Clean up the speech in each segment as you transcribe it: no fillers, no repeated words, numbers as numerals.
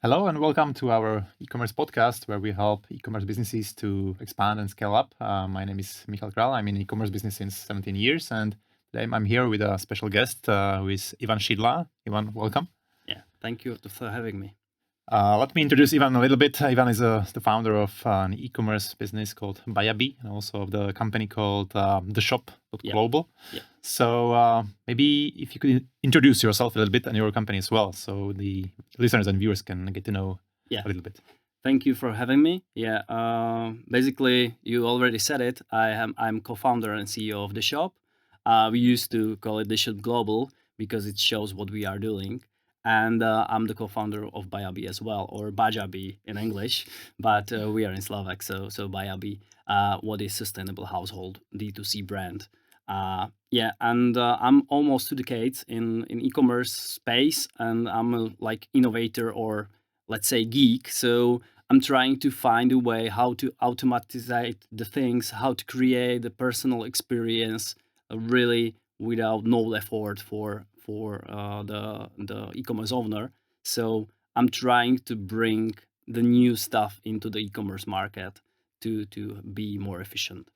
Hello and welcome to our e-commerce podcast where we help e-commerce businesses to expand and scale up. My name is Michal Kral. I'm in e-commerce business since 17 years and today I'm here with a special guest who is Ivan Sidla. Ivan, welcome. Yeah, thank you for having me. Let me introduce Ivan a little bit. Ivan is the founder of an e-commerce business called Buyabi and also of the company called TheShop.global. Yeah. So maybe if you could introduce yourself a little bit and your company as well so the listeners and viewers can get to know a little bit. Thank you for having me. Yeah, basically you already said it. I'm co-founder and CEO of The Shop. We used to call it TheShop.global because it shows what we are doing. And I'm the co-founder of Buyabi as well, or Bajabi in English, but we are in Slovak, so Buyabi, what is sustainable household D2C brand. And I'm almost 2 decades in e-commerce space, and I'm a like innovator or let's say geek. So I'm trying to find a way how to automatize the things, how to create the personal experience really without no effort for the e-commerce owner. So I'm trying to bring the new stuff into the e-commerce market to be more efficient.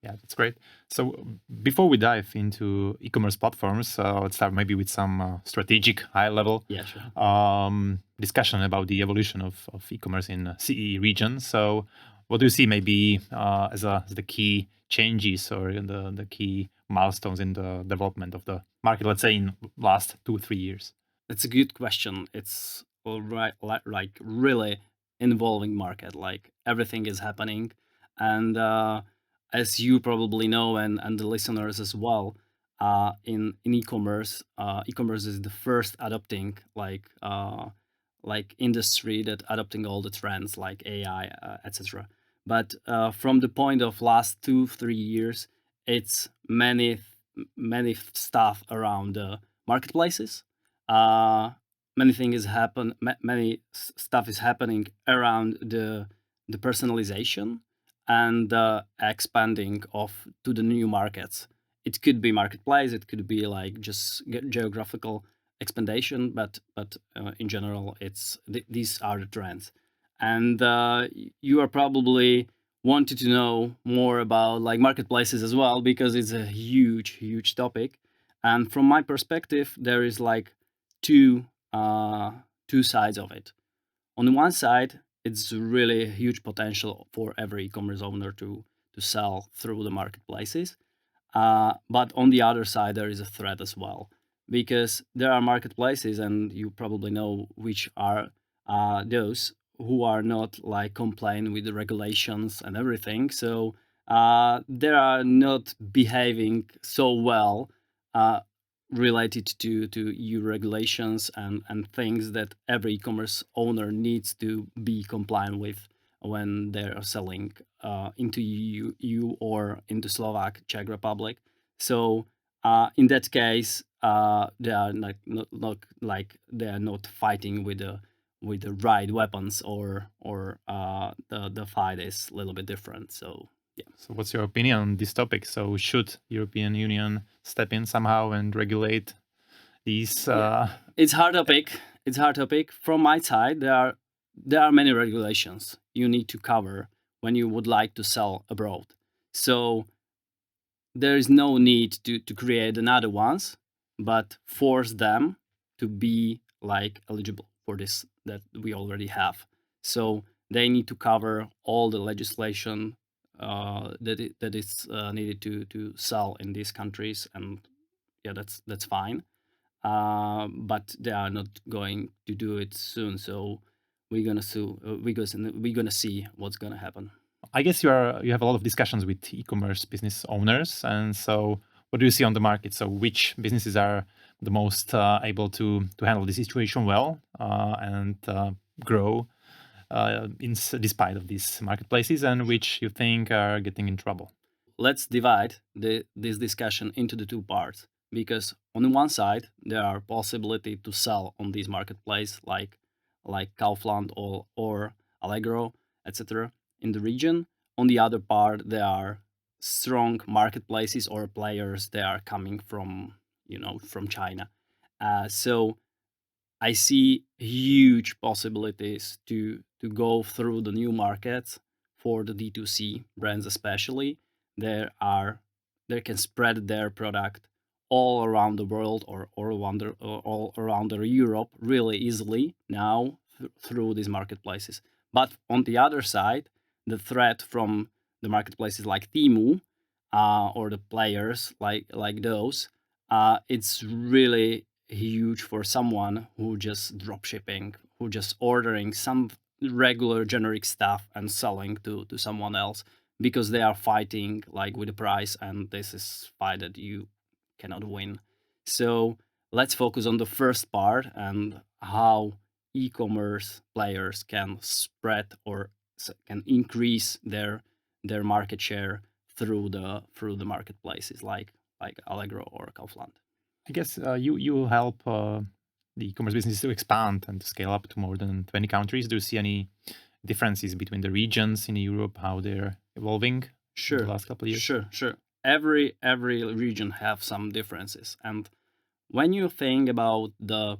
Yeah, that's great. So before we dive into e-commerce platforms, let's start maybe with some strategic high-level discussion about the evolution of e-commerce in CEE region. So what do you see maybe as the key changes or the key milestones in the development of the market, let's say in last 2-3 years? It's a good question. It's all right, like really involving market. Like everything is happening, and as you probably know, and the listeners as well, in e-commerce, e-commerce is the first adopting like industry that adopting all the trends like AI, etc. But from the point of last 2-3 years, it's many stuff around the marketplaces. uh, Many things happen, many stuff is happening around the personalization and the expanding of to the new markets. It could be marketplace, it could be like just geographical expandation, but in general, it's these are the trends. And you are probably wanted to know more about like marketplaces as well because it's a huge topic. And from my perspective, there is like two uh, two sides of it. On the one side, it's really a huge potential for every e-commerce owner to sell through the marketplaces. But on the other side, there is a threat as well because there are marketplaces, and you probably know which are those who are not like complying with the regulations and everything. So they are not behaving so well uh, related to EU regulations and things that every e-commerce owner needs to be compliant with when they are selling into EU or into Slovak, Czech Republic. So in that case, they are not like they are not fighting with the right weapons, or the fight is a little bit different. So yeah. So what's your opinion on this topic? So should European Union step in somehow and regulate these? It's hard topic. It's hard topic. From my side, there are many regulations you need to cover when you would like to sell abroad. So there is no need to create another ones, but force them to be like eligible for this that we already have. So they need to cover all the legislation that is needed to sell in these countries, and yeah, that's fine. But they are not going to do it soon. So we're gonna sue. We're gonna see what's gonna happen. I guess you have a lot of discussions with e-commerce business owners, and so what do you see on the market? So which businesses are the most able to handle the situation well and grow despite of these marketplaces, and which you think are getting in trouble? Let's divide this discussion into the two parts, because on the one side there are possibility to sell on these marketplace like Kaufland or Allegro, etc. in the region. On the other part, there are strong marketplaces or players that are coming from from China. So I see huge possibilities to go through the new markets for the D2C brands, especially. They can spread their product all around the world, or all around Europe really easily now through these marketplaces. But on the other side, the threat from the marketplaces like Temu, or the players like those, it's really huge for someone who just drop shipping, who just ordering some regular generic stuff and selling to someone else, because they are fighting like with the price, and this is fight that you cannot win. So let's focus on the first part and how e-commerce players can spread or can increase their market share through the marketplaces like Allegro or Kaufland. I guess you help the e-commerce business to expand and to scale up to more than 20 countries. Do you see any differences between the regions in Europe, how they're evolving in the last couple of years? Sure. Every region have some differences, and when you think about the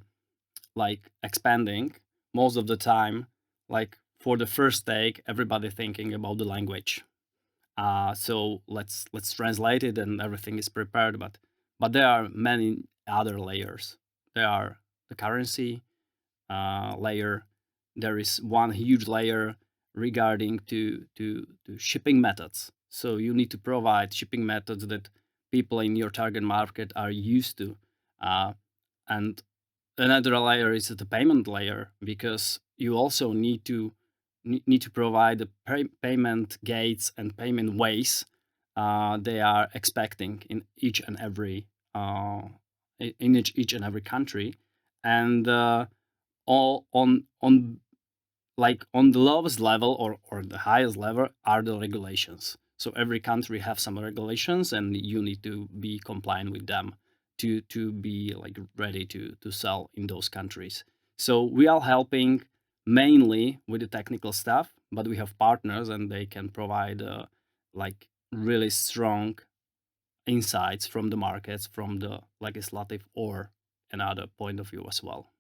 like expanding, most of the time, like for the first take, everybody thinking about the language. So let's translate it, and everything is prepared. But there are many other layers. There are the currency layer. There is one huge layer regarding to shipping methods. So you need to provide shipping methods that people in your target market are used to. And another layer is the payment layer, because you also need to provide the payment gates and payment ways they are expecting in each and every each and every country. And all on like on the lowest level or the highest level are the regulations. So every country have some regulations, and you need to be compliant with them to be like ready to sell in those countries. So we are helping mainly with the technical stuff, but we have partners, and they can provide like really strong insights from the markets, from the legislative or another point of view as well.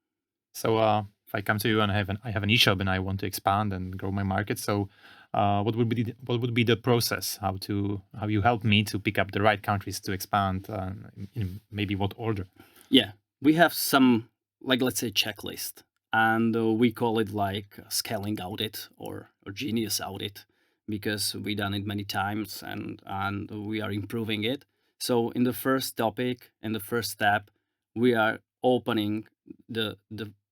So if I come to you and I have an e-shop and I want to expand and grow my market, so what would be the process? How you help me to pick up the right countries to expand? In maybe what order? Yeah, we have some, like, let's say, checklist, and we call it like scaling audit or genius audit, because we done it many times, and we are improving it. So in the first topic, in the first step, we are opening the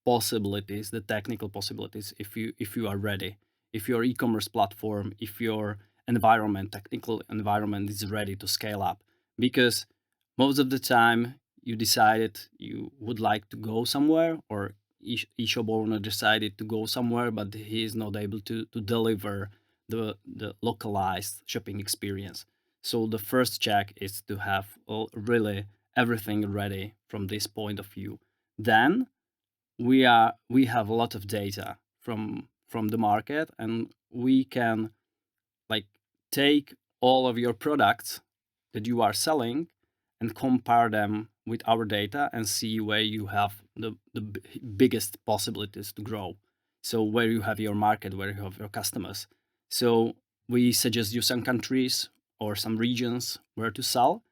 possibilities, the technical possibilities, if you are ready, if your e-commerce platform, if your technical environment is ready to scale up. Because most of the time you decided you would like to go somewhere, or e-shop owner decided to go somewhere, but he is not able to deliver the localized shopping experience. So the first check is to have really everything ready from this point of view. Then we have a lot of data from the market, and we can like take all of your products that you are selling and compare them with our data and see where you have the biggest possibilities to grow. So where you have your market, where you have your customers. So we suggest you some countries or some regions where to sell.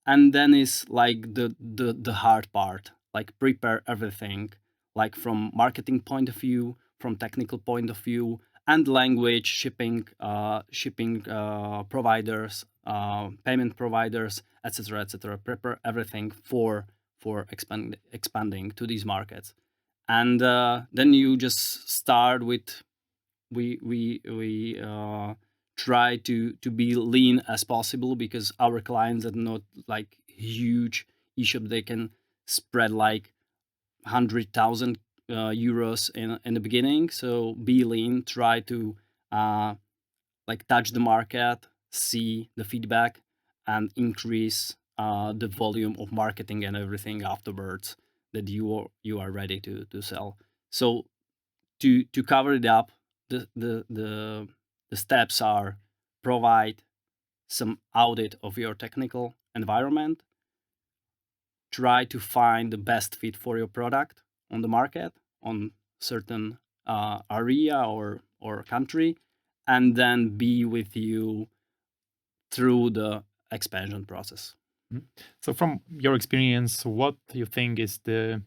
And then is like the hard part, like prepare everything, like from marketing point of view, from technical point of view, and language, shipping providers, payment providers, etc., etc. Prepare everything for expanding to these markets, and then you just start with we try to be lean as possible, because our clients are not like huge e-shop. They can spread like 100,000 euros in the beginning. So be lean, try to like touch the market, see the feedback, and increase the volume of marketing and everything afterwards that you are ready to sell. So to cover it up, the steps are: provide some audit of your technical environment, try to find the best fit for your product on the market, on certain area or country, and then be with you through the expansion process. So from your experience, what do you think is the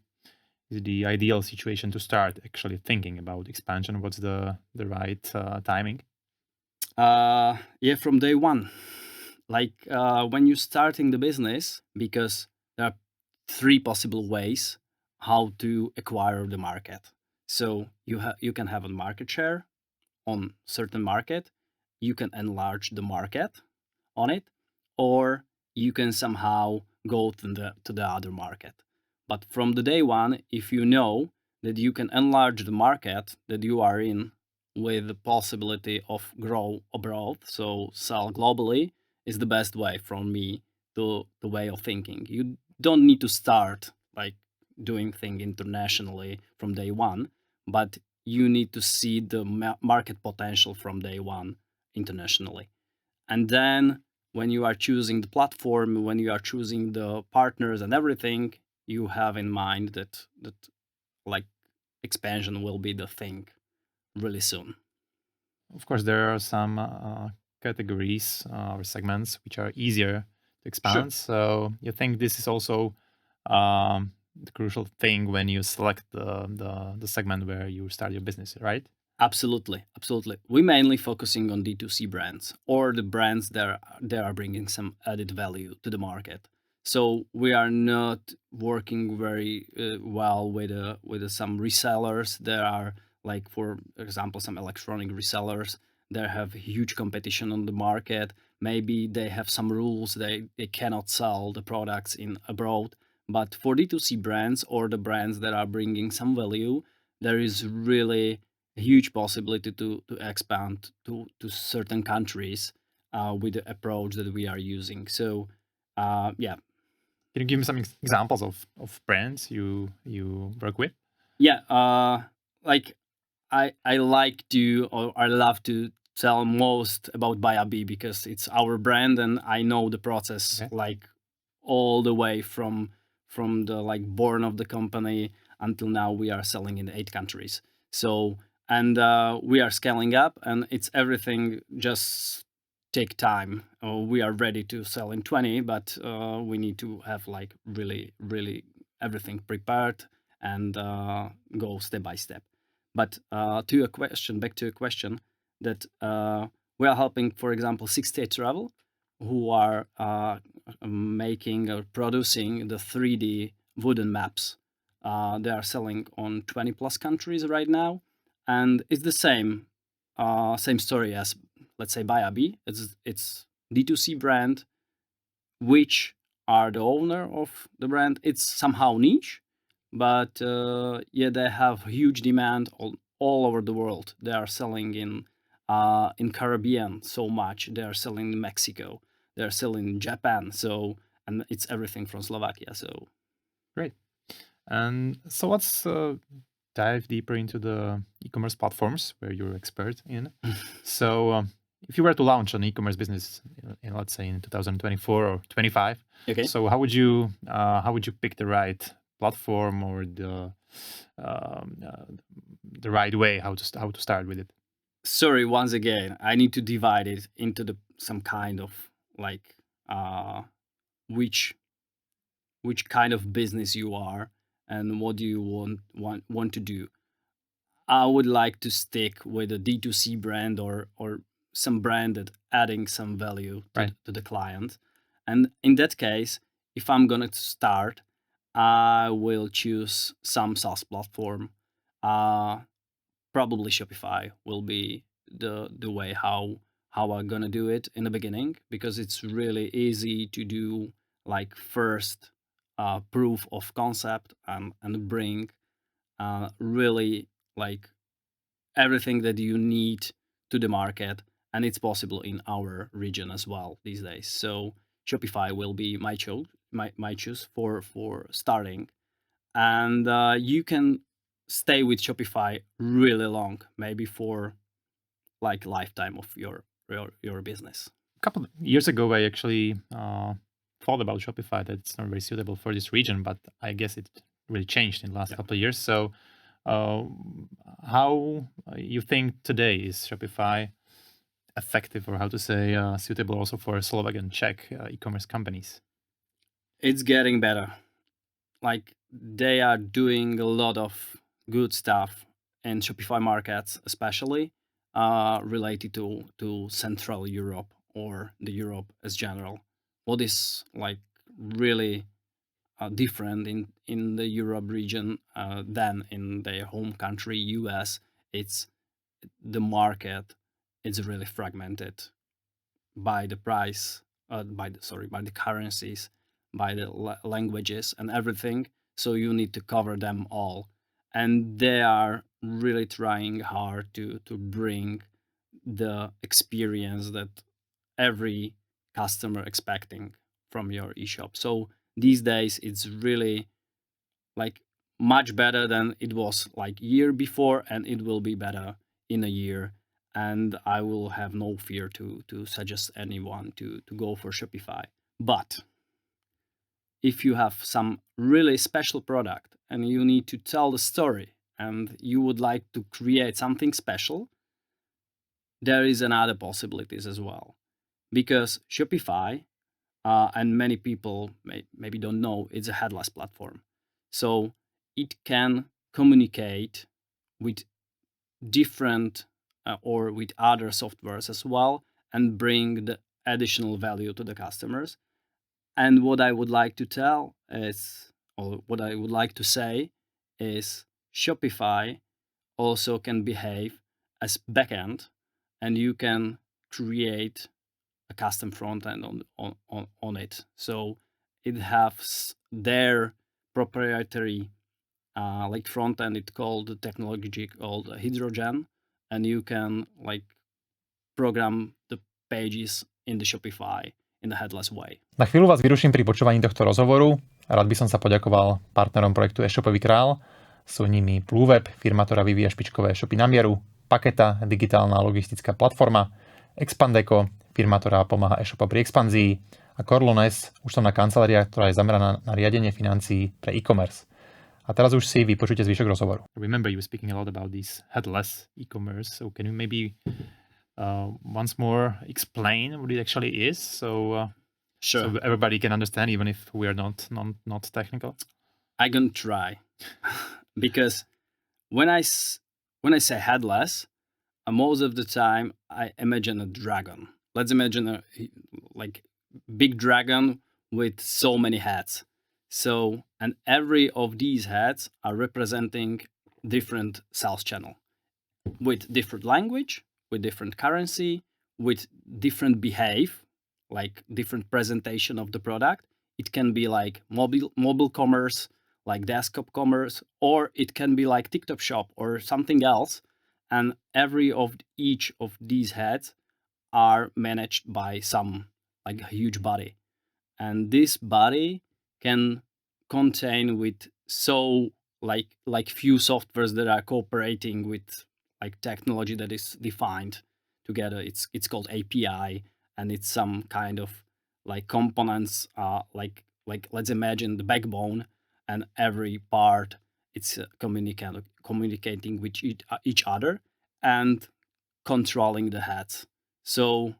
ideal situation to start actually thinking about expansion? What's the right timing? Yeah, from day one. Like when you're starting the business, because there are three possible ways how to acquire the market. So you can have a market share on certain market, you can enlarge the market on it, or you can somehow go to the other market. But from the day one, if you know that you can enlarge the market that you are in with the possibility of grow abroad, so sell globally, is the best way from me to the way of thinking. You don't need to start like doing thing internationally from day one, but you need to see the market potential from day one internationally. And then when you are choosing the platform, when you are choosing the partners and everything, you have in mind that like expansion will be the thing really soon. Of course, there are some categories or segments which are easier to expand. Sure. So you think this is also the crucial thing when you select the segment where you start your business, right? Absolutely, absolutely. We're mainly focusing on D2C brands or the brands that are bringing some added value to the market. So we are not working very well with some resellers. There are like, for example, some electronic resellers. They have huge competition on the market. Maybe they have some rules. They cannot sell the products in abroad. But for D2C brands or the brands that are bringing some value, there is really a huge possibility to expand to certain countries with the approach that we are using. So, yeah. Can you give me some examples of brands you work with? Yeah, like I like to, or I love to tell most about BuyAB because it's our brand and I know the process Okay. like all the way from the like born of the company until now. We are selling in 8 countries. So, and we are scaling up, and it's everything just take time. We are ready to sell in 20, but we need to have like really everything prepared and go step by step. But to your question, back to your question, that we are helping, for example, 6-State Travel, who are making or producing the 3D wooden maps. They are selling on 20 plus countries right now, and it's the same story as, let's say, BuyAB. It's D2C brand, which are the owner of the brand. It's somehow niche, but yeah, they have huge demand all over the world. They are selling in Caribbean so much. They are selling in Mexico. They are selling in Japan. So, and it's everything from Slovakia. So Great. And so let's dive deeper into the e-commerce platforms where you're expert in. So if you were to launch an e-commerce business, let's say in 2024 or 25, okay. So how would you pick the right platform or the right way how to start with it? Sorry, once again, I need to divide it into some kind of like which kind of business you are and what do you want to do. I would like to stick with a D2C brand or some brand that adding some value to the client. And in that case, if I'm gonna start, I will choose some SaaS platform. Probably Shopify will be the way how I'm gonna do it in the beginning, because it's really easy to do like first proof of concept and bring really like everything that you need to the market, and it's possible in our region as well these days. So Shopify will be my choice for starting, and you can stay with Shopify really long, maybe for like lifetime of your business. A couple of years ago, I actually thought about Shopify that it's not very suitable for this region, but I guess it really changed in the last couple of years. So how you think today is Shopify effective, or how to say suitable also for Slovak and Czech e-commerce companies? It's getting better. Like they are doing a lot of good stuff in Shopify markets, especially related to Central Europe or the Europe as general. What is like really different in the Europe region than in their home country US. It's the market is really fragmented by the price, by the currencies, by the languages and everything. So you need to cover them all, and they are really trying hard to bring the experience that every customer expecting from your eShop. So these days it's really like much better than it was like year before, and it will be better in a year. And I will have no fear to suggest anyone to go for Shopify. But if you have some really special product and you need to tell the story and you would like to create something special, there is another possibilities as well. Because Shopify, and many people maybe don't know, it's a headless platform. So it can communicate with different or with other softwares as well and bring the additional value to the customers. And what I would like to tell is, or what I would like to say is, Shopify also can behave as backend, and you can create a custom front end on it. So it has their proprietary like front end. It's called the technology called Hydrogen, and you can like program the pages in the Shopify in the headless way. Na chvíľu vás vyruším pri počúvaní tohto rozhovoru. Rád by som sa poďakoval partnerom projektu e-shopový král. Sú nimi Pluweb, firma, ktorá vyvíja špičkové e-shopy na mieru, Paketa, digitálna logistická platforma, Expandeco, firma, ktorá pomáha e-shopom pri expanzii, a Corlones, účtovná kancelária, ktorá je zameraná na riadenie financií pre e-commerce. A teraz už si vypočujte zvyšok rozhovoru. Remember, you were speaking a lot about this headless e-commerce. So can you maybe once more explain what it actually is? So Sure. so everybody can understand, even if we are not technical. I can try. Because when I say headless, most of the time I imagine a dragon. Let's imagine a like big dragon with so many heads. So, and every of these heads are representing different sales channel with different language, with different currency, with different behave, like different presentation of the product. It can be like mobile commerce, like desktop commerce, or it can be like TikTok shop or something else. And each of these heads are managed by some like a huge body. And this body can contain with so like few softwares that are cooperating with like technology that is defined together. It's called API, and it's some kind of like components, like let's imagine the backbone, and every part it's communicating with each other and controlling the heads. So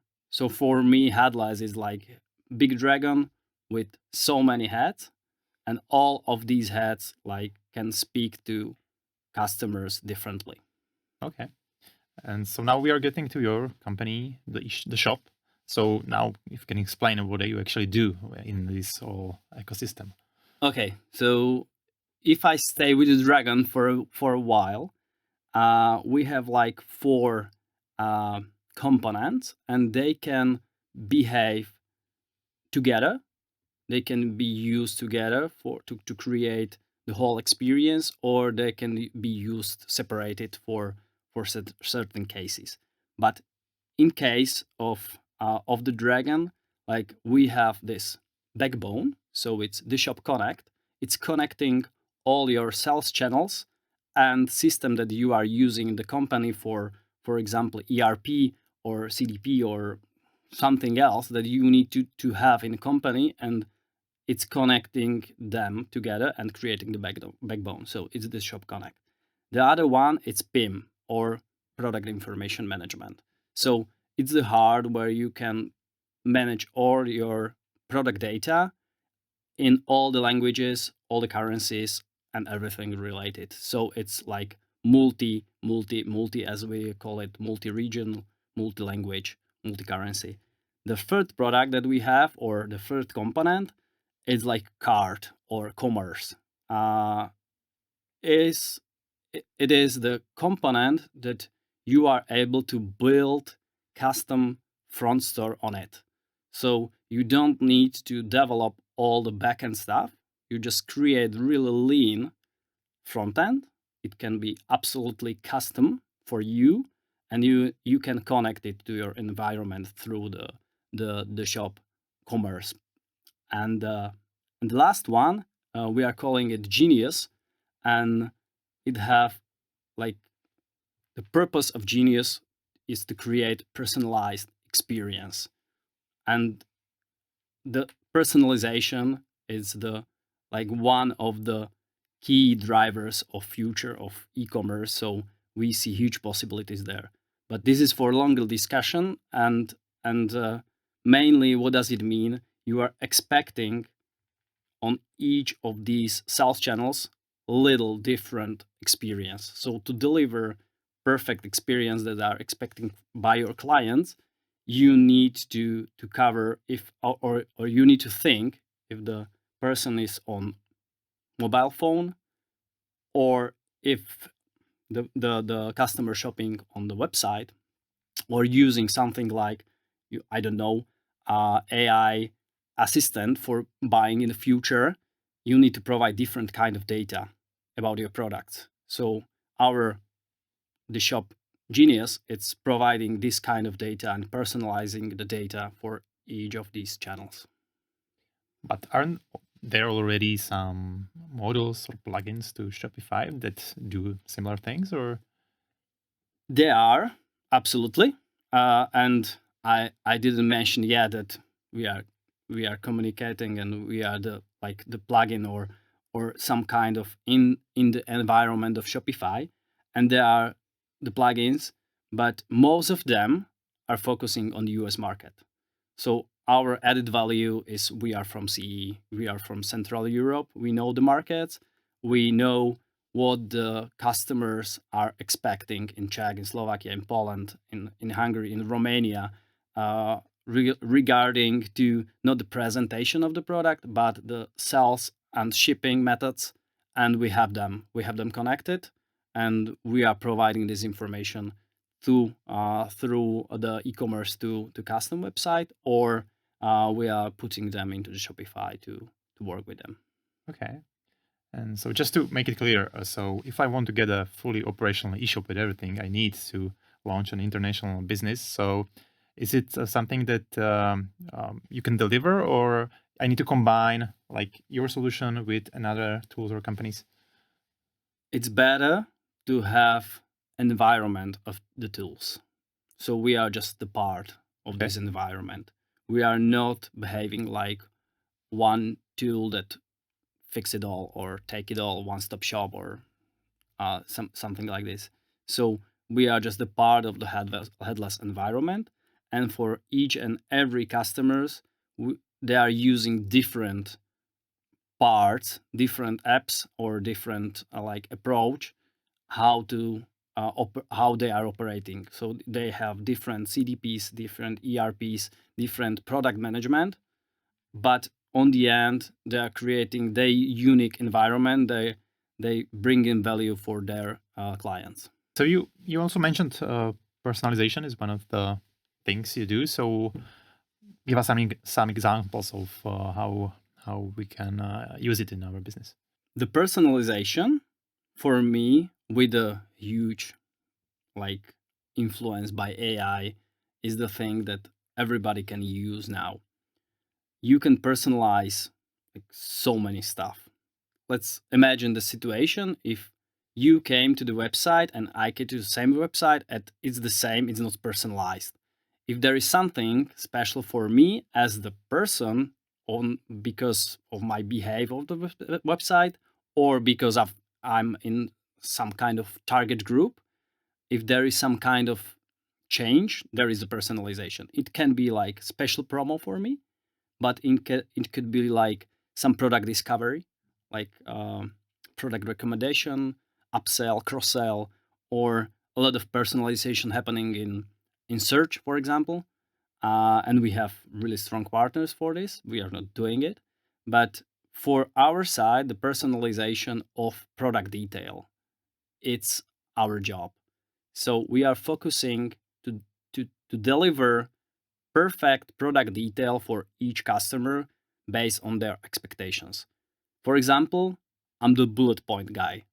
for me, headless is like big dragon with so many heads, and all of these heads like can speak to customers differently. Okay. And so now we are getting to your company, the shop. So now, if you can explain what you actually do in this whole ecosystem. Okay, so if I stay with the dragon for a while, we have like 4 components, and they can behave together. They can be used together to create the whole experience, or they can be used separated for certain cases. But in case of the dragon, like we have this backbone, so it's TheShop Connect. It's connecting all your sales channels and system that you are using in the company for example, ERP or CDP or something else that you need to have in a company, and it's connecting them together and creating the backbone. So it's the Shop Connect. The other one, it's PIM, or Product Information Management. So it's the heart where you can manage all your product data in all the languages, all the currencies, and everything related. So it's like multi, as we call it, multi-region, multi-language, multi-currency. The third product that we have, or the third component, is like cart or commerce. It is the component that you are able to build custom front store on it. So you don't need to develop all the backend stuff. You just create really lean front end. It can be absolutely custom for you, and you can connect it to your environment through the shop commerce. And the last one, we are calling it Genius, and it have like the purpose of Genius is to create personalized experience, and the personalization is the like one of the key drivers of future of e-commerce. So we see huge possibilities there, but this is for longer discussion. And mainly, what does it mean? You are expecting on each of these sales channels little different experience. So to deliver perfect experience that are expecting by your clients, you need to cover if or you need to think if the person is on mobile phone, or if the customer shopping on the website, or using something like I don't know, AI assistant for buying in the future. You need to provide different kind of data about your products. So the Shop Genius, it's providing this kind of data and personalizing the data for each of these channels. But aren't there already some modules or plugins to Shopify that do similar things, or? There are, absolutely. And I didn't mention yet that we are communicating, and we are the plugin or some kind of in the environment of Shopify, and there are the plugins, but most of them are focusing on the US market. So our added value is we are from CEE, we are from Central Europe, we know the markets, we know what the customers are expecting in Czech, in Slovakia, in Poland, in Hungary, in Romania, regarding to not the presentation of the product, but the sales and shipping methods. And we have them connected, and we are providing this information through the e-commerce to custom website, or we are putting them into the Shopify to work with them. Okay. And so just to make it clear, so if I want to get a fully operational e-shop with everything I need to launch an international business, so is it something that you can deliver, or I need to combine like your solution with another tools or companies? It's better to have an environment of the tools. So we are just the part of this environment. We are not behaving like one tool that fix it all or take it all, one-stop shop, or something like this. So we are just a part of the headless environment, and for each and every customers, they are using different parts, different apps, or different approach how they are operating. So they have different CDPs, different ERPs, different product management, but on the end, they are creating their unique environment. They bring in value for their clients. So you also mentioned personalization is one of the things you do. So give us some examples of how we can use it in our business. The personalization, for me, with a huge influence by AI, is the thing that everybody can use now. You can personalize so many stuff. Let's imagine the situation if you came to the website and I came to the same website, and it's the same, it's not personalized. If there is something special for me as the person because of my behavior of the website, or because I'm in some kind of target group. If there is some kind of change, there is a personalization. It can be like special promo for me, but it could be like some product discovery, like product recommendation, upsell, cross-sell, or a lot of personalization happening in search, for example. And we have really strong partners for this. We are not doing it, but for our side, the personalization of product detail, it's our job. So we are focusing to deliver perfect product detail for each customer based on their expectations. For example, I'm the bullet point guy.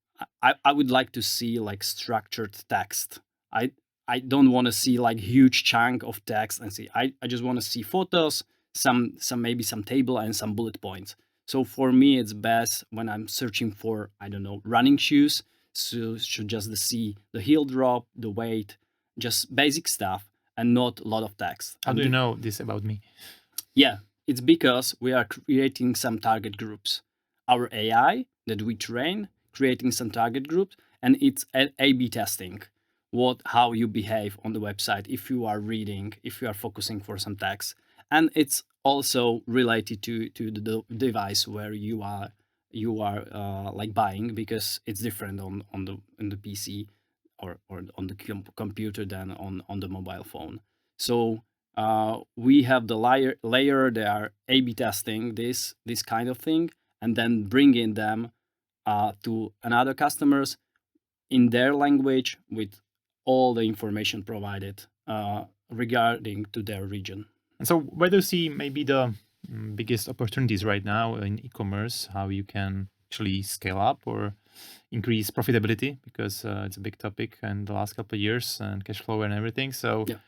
I would like to see like structured text. I don't want to see like huge chunk of text and see. I just want to see photos, some maybe some table and some bullet points. So for me, it's best when I'm searching for, I don't know, running shoes. So should just see the heel drop, the weight, just basic stuff, and not a lot of text. How do you know this about me? Yeah, it's because we are creating some target groups. Our AI that we train, creating some target groups, and it's A/B testing how you behave on the website if you are reading, if you are focusing for some text, and it's also related to the device where you are like buying, because it's different on the PC or on the computer than on the mobile phone. So we have the layer they are A/B testing this kind of thing, and then bringing them to another customers in their language with all the information provided regarding to their region. And so where do you see maybe the biggest opportunities right now in e-commerce, how you can actually scale up or increase profitability, because it's a big topic in the last couple of years, and cash flow and everything. So Yeah.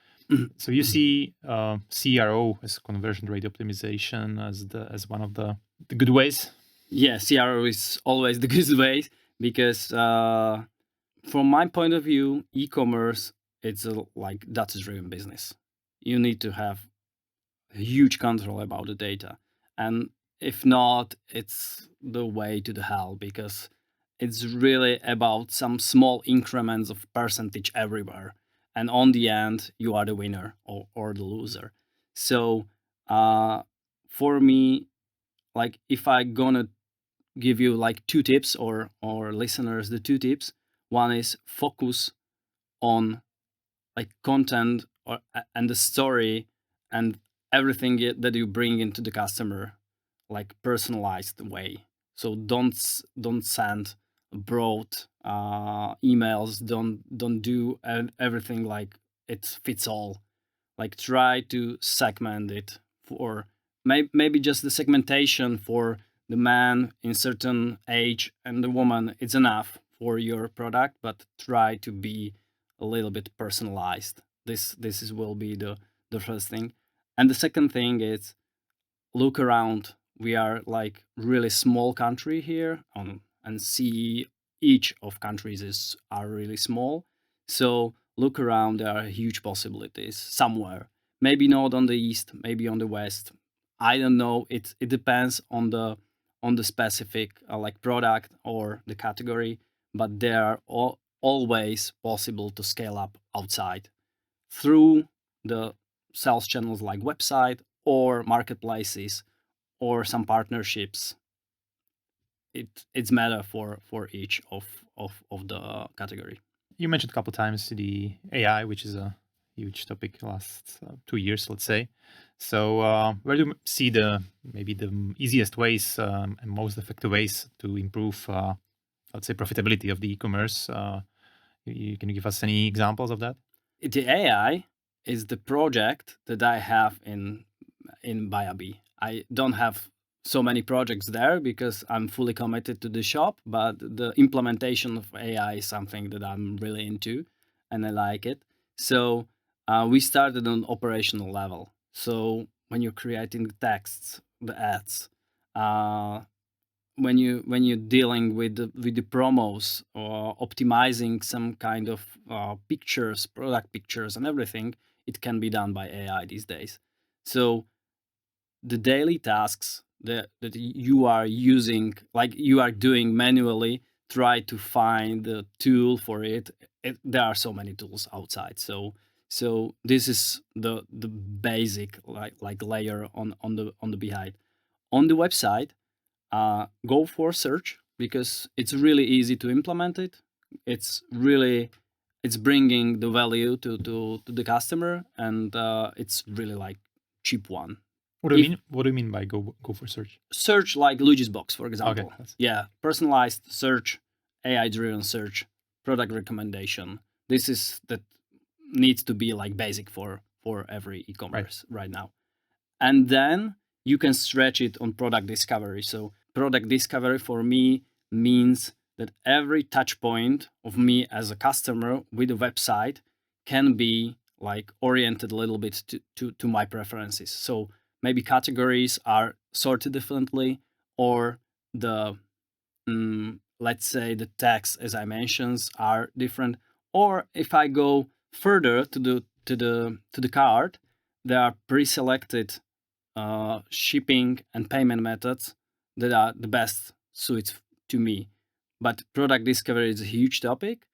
So you see CRO as conversion rate optimization as one of the good ways? Yeah, CRO is always the good way, because from my point of view, e-commerce, it's like data-driven business. You need to have huge control about the data, and if not, it's the way to the hell, because it's really about some small increments of percentage everywhere, and on the end you are the winner or the loser. So for me, like if I gonna give you like two tips, or listeners the two tips, one is focus on like content and the story and everything that you bring into the customer, like personalized way. So don't send broad emails, don't do everything like it fits all. Like try to segment it for maybe just the segmentation for the man in certain age and the woman, it's enough for your product, but try to be a little bit personalized. This will be the first thing. And the second thing is look around. We are like really small country here and see each of countries are really small. So look around, there are huge possibilities somewhere. Maybe not on the east, maybe on the west. I don't know. It depends on the specific like product or the category, but they are always possible to scale up outside through the sales channels like website or marketplaces or some partnerships. It's matter for each of the category. You mentioned a couple of times the AI, which is a huge topic last 2 years, let's say. So where do you see maybe the easiest ways and most effective ways to improve, let's say, profitability of the e-commerce? Can you give us any examples of that? The AI is the project that I have in Bayabi. I don't have so many projects there because I'm fully committed to the shop, but the implementation of AI is something that I'm really into and I like it. So we started on operational level. So when you're creating the texts, the ads, when you're dealing with the promos or optimizing some kind of pictures, product pictures and everything, it can be done by AI these days. So the daily tasks that you are using, like you are doing manually, try to find the tool for it. There are so many tools outside, so this is the basic like layer on the behind. On the website, go for search, because it's really easy to implement it. It's bringing the value to the customer, and it's really like cheap one. What do you mean? What do you mean by go for search? Search like Luigi's Box, for example. Okay. Yeah, personalized search, AI-driven search, product recommendation. This is that needs to be like basic for every e-commerce right now. And then you can stretch it on product discovery. So product discovery for me means that every touch point of me as a customer with a website can be like oriented a little bit to my preferences. So maybe categories are sorted differently, or the let's say the tags, as I mentioned, are different. Or if I go further to the cart, there are pre-selected shipping and payment methods that are the best suits to me. But product discovery is a huge topic,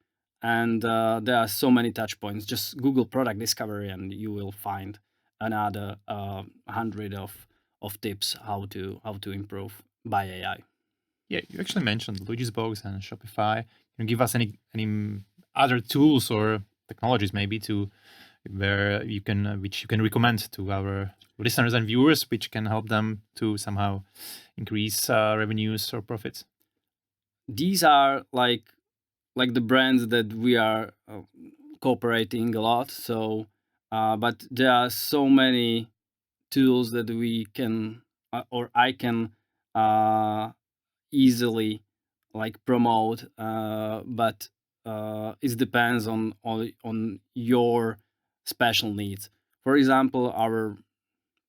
and there are so many touch points. Just Google product discovery and you will find another 100 of tips how to improve by AI. Yeah, you actually mentioned Luigi's Box and Shopify. Can you give us any other tools or technologies maybe which you can recommend to our listeners and viewers, which can help them to somehow increase revenues or profits? These are like the brands that we are cooperating a lot. So, but there are so many tools that we can or I can easily like promote, but it depends on your special needs. For example, our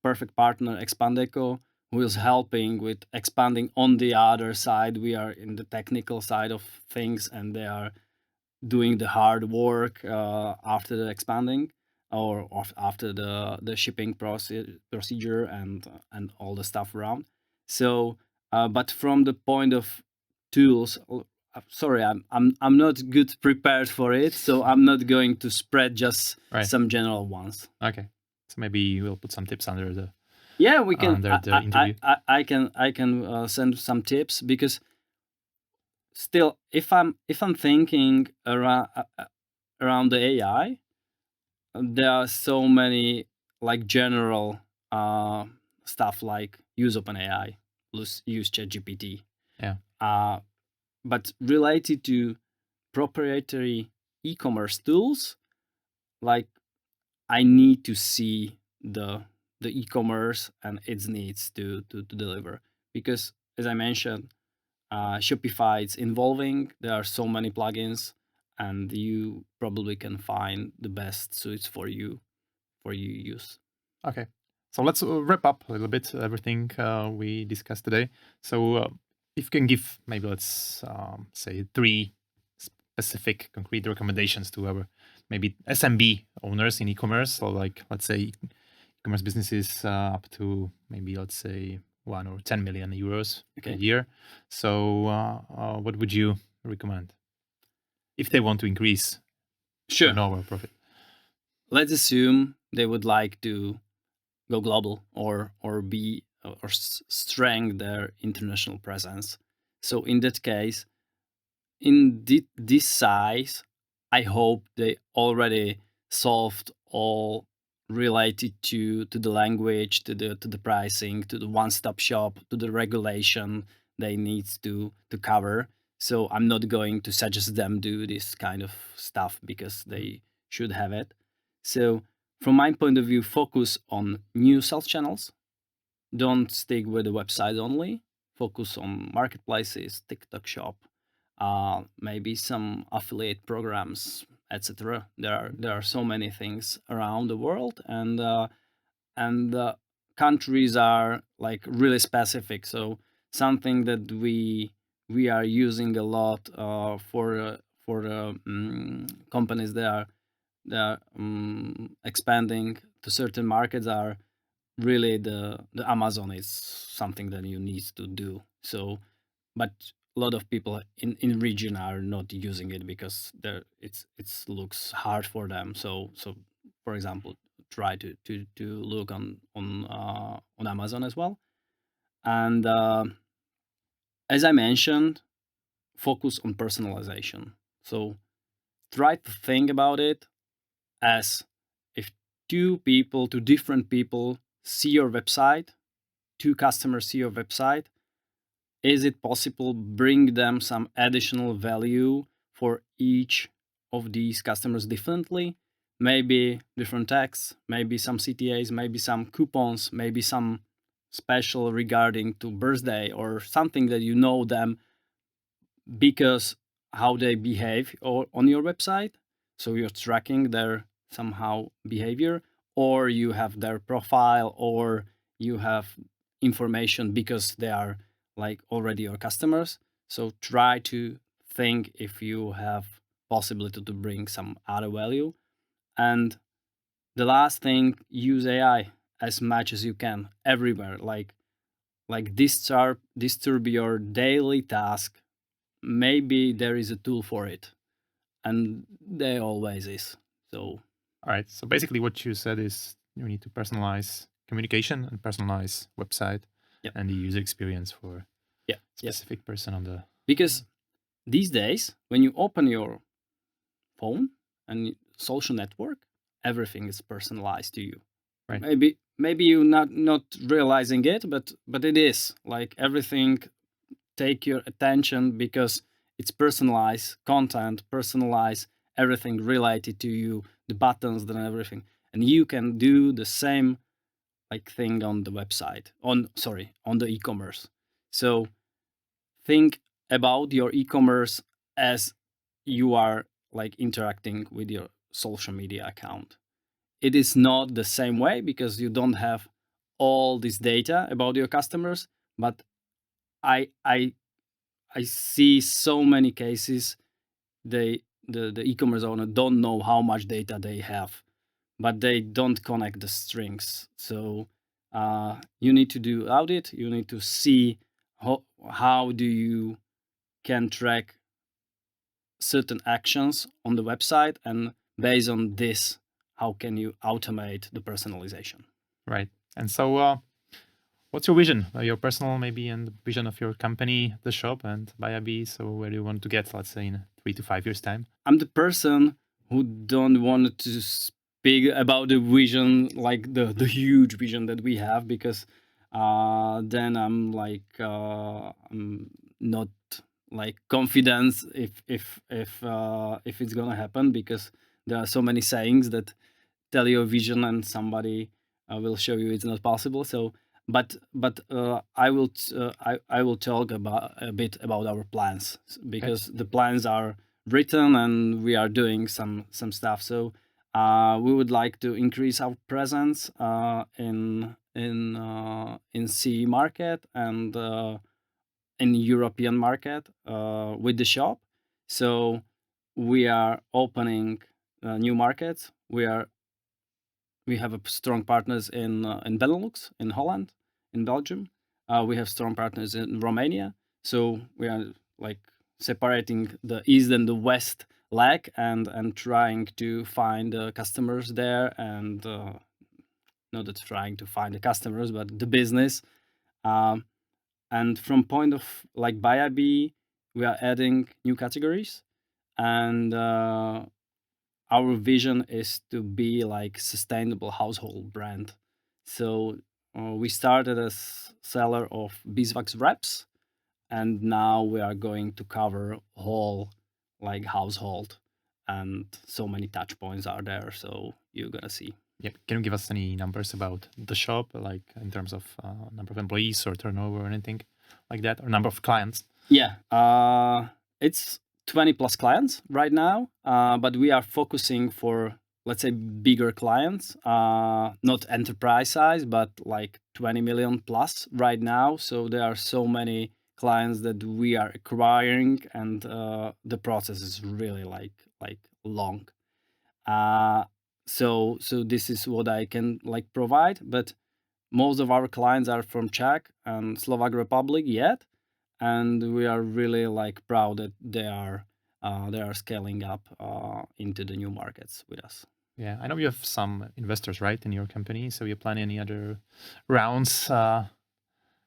perfect partner Expandeco, who is helping with expanding on the other side. We are in the technical side of things, and they are doing the hard work after the expanding, or after the shipping procedure and all the stuff around. So, but from the point of tools, sorry, I'm not good prepared for it, so I'm not going to spread just some general ones. Okay, so maybe we'll put some tips under the we can under the interview. I can send some tips, because still, if I'm thinking around the AI, there are so many like general stuff like use OpenAI, use ChatGPT. Yeah. But related to proprietary e-commerce tools, like I need to see the e-commerce and its needs to deliver, because as I mentioned, Shopify is evolving. There are so many plugins, and you probably can find the best suits for you use. Okay, so let's wrap up a little bit everything we discussed today. So if you can give maybe, let's say, 3 specific concrete recommendations to our maybe SMB owners in e-commerce, so like let's say e-commerce businesses up to maybe, let's say, 1 or 10 million euros a year. So what would you recommend if they want to increase turnover profit? Let's assume they would like to go global or strengthen their international presence. So in that case, in this size, I hope they already solved all related to the language, to the pricing, to the one-stop shop, to the regulation they need to cover. So I'm not going to suggest them do this kind of stuff, because they should have it. So from my point of view, focus on new sales channels. Don't stick with the website only. Focus on marketplaces, TikTok Shop, maybe some affiliate programs, etc. There are so many things around the world, and countries are like really specific. So something that we are using a lot for companies that are expanding to certain markets are really the Amazon is something that you need to do. So, but a lot of people in region are not using it because it's looks hard for them. So for example, try to look on Amazon as well. And as I mentioned, focus on personalization. So try to think about it as if two different people see your website, two customers see your website, is it possible bring them some additional value for each of these customers differently? Maybe different tax, maybe some CTAs, maybe some coupons, maybe some special regarding to birthday or something that you know them because how they behave on your website. So you're tracking their somehow behavior, or you have their profile, or you have information because they are like already your customers. So try to think if you have possibility to bring some other value. And the last thing, use AI as much as you can everywhere. Like disturb your daily task. Maybe there is a tool for it, and there always is. So all right, so basically what you said is you need to personalize communication and personalize website and the user experience for specific person on the, because these days when you open your phone and social network, everything is personalized to you. right? Maybe you not realizing it, but it is like everything take your attention because it's personalized content, personalized everything related to you, the buttons and everything. And you can do the same like thing on the website, on the e-commerce. So think about your e-commerce as you are like interacting with your social media account. It is not the same way because you don't have all this data about your customers, but I see so many cases the e-commerce owner don't know how much data they have, but they don't connect the strings. So you need to do audit. You need to see how do you can track certain actions on the website, and based on this, how can you automate the personalization? Right. And so what's your vision, your personal maybe, and the vision of your company, The Shop and BuyAB? So where do you want to get, let's say, in 3 to 5 years' time? I'm the person who don't want to speak about the vision, like the huge vision that we have, because then I'm like I'm not like confident if it's gonna happen, because there are so many sayings that tell you a vision and somebody will show you it's not possible. So but I will talk about a bit about our plans, because the plans are written and we are doing some stuff. So we would like to increase our presence in CE market and in European market with the shop. So we are opening new markets. We have a strong partners in Benelux, in Holland, in Belgium. We have strong partners in Romania. So we are like separating the east and the west leg and trying to find customers there, and not that trying to find the customers, but the business. And from point of like BuyAB, we are adding new categories, and our vision is to be like sustainable household brand. So we started as seller of beeswax wraps, and now we are going to cover whole like household, and so many touch points are there. So you're gonna see. Yeah, can you give us any numbers about the shop, like in terms of number of employees or turnover or anything like that, or number of clients? Yeah, it's 20 plus clients right now, but we are focusing for, let's say, bigger clients, not enterprise size, but like 20 million plus right now. So there are so many clients that we are acquiring, and the process is really like long. So this is what I can like provide, but most of our clients are from Czech and Slovak Republic yet, and we are really like proud that they are scaling up into the new markets with us. Yeah, I know you have some investors, right, in your company. So you plan any other rounds?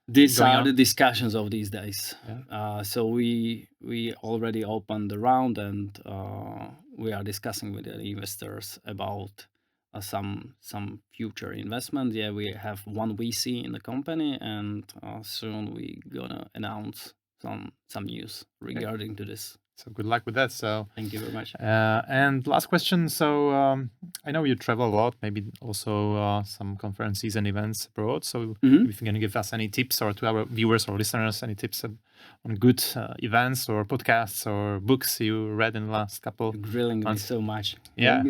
These going are on? the discussions of these days. Yeah. So we already opened the round, and we are discussing with the investors about some future investment. Yeah, we have one VC in the company, and soon we gonna announce some news regarding to this. So good luck with that. So Thank you very much. And last question. So I know you travel a lot, maybe also some conferences and events abroad. So if you can give us any tips, or to our viewers or listeners, any tips on good events or podcasts or books you read in the last couple grilling months? Me so much. Yeah.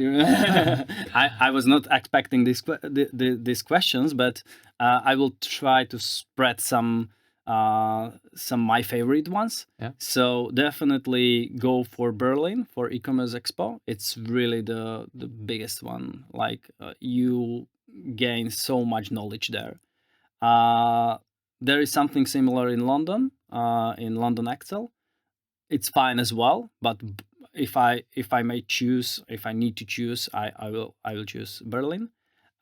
I was not expecting these questions, but I will try to spread some my favorite ones. Yeah. So definitely go for Berlin for e-commerce expo. It's really the biggest one. Like you gain so much knowledge there. There is something similar in London Excel. It's fine as well, but if I need to choose, I will choose Berlin.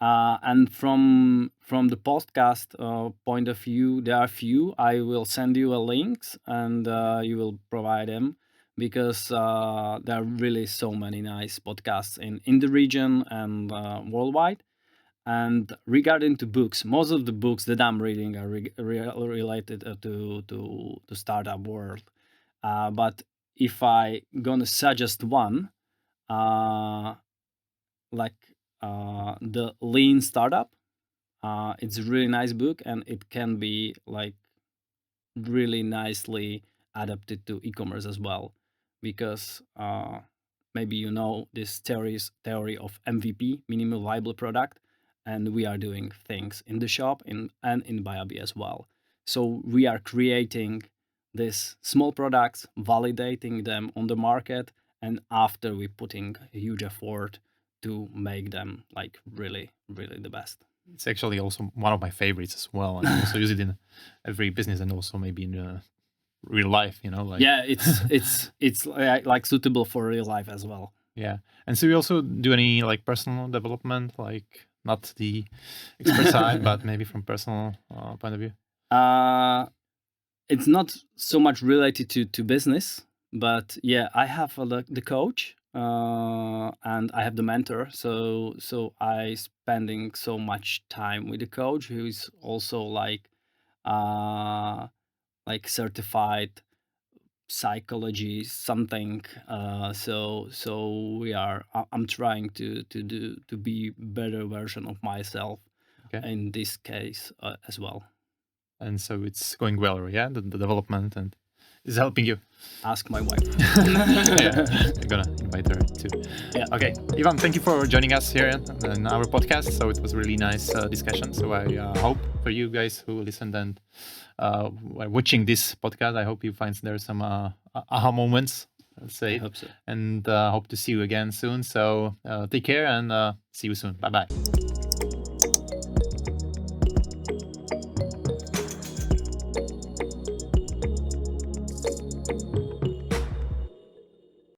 And from the podcast point of view, there are few. I will send you a links, and you will provide them, because there are really so many nice podcasts in the region and worldwide. And regarding to books, most of the books that I'm reading are related to startup world. But if I gonna suggest one, the Lean Startup, it's a really nice book, and it can be like really nicely adapted to e-commerce as well, because maybe you know this theory of MVP, minimum viable product, and we are doing things in the shop and in Byabi as well. So we are creating these small products, validating them on the market, and after we putting a huge effort to make them like really, really the best. It's actually also one of my favorites as well, and I also use it in every business, and also maybe in real life. Like yeah, it's like suitable for real life as well. Yeah, and so you also do any like personal development, like not the expert side, but maybe from personal point of view? It's not so much related to business, but yeah, I have the coach, and I have the mentor. So I spending so much time with the coach, who is also like certified psychology something. So I'm trying to be better version of myself. Okay. In this case as well. And so it's going well, yeah, the development, and is helping you. Ask my wife. Yeah, I'm gonna invite her too. Yeah. Okay, Ivan, thank you for joining us here in our podcast. So it was a really nice discussion. So I hope for you guys who listened and while watching this podcast, I hope you find there some aha moments. Let's say. I hope so. And hope to see you again soon. So take care and see you soon. Bye bye.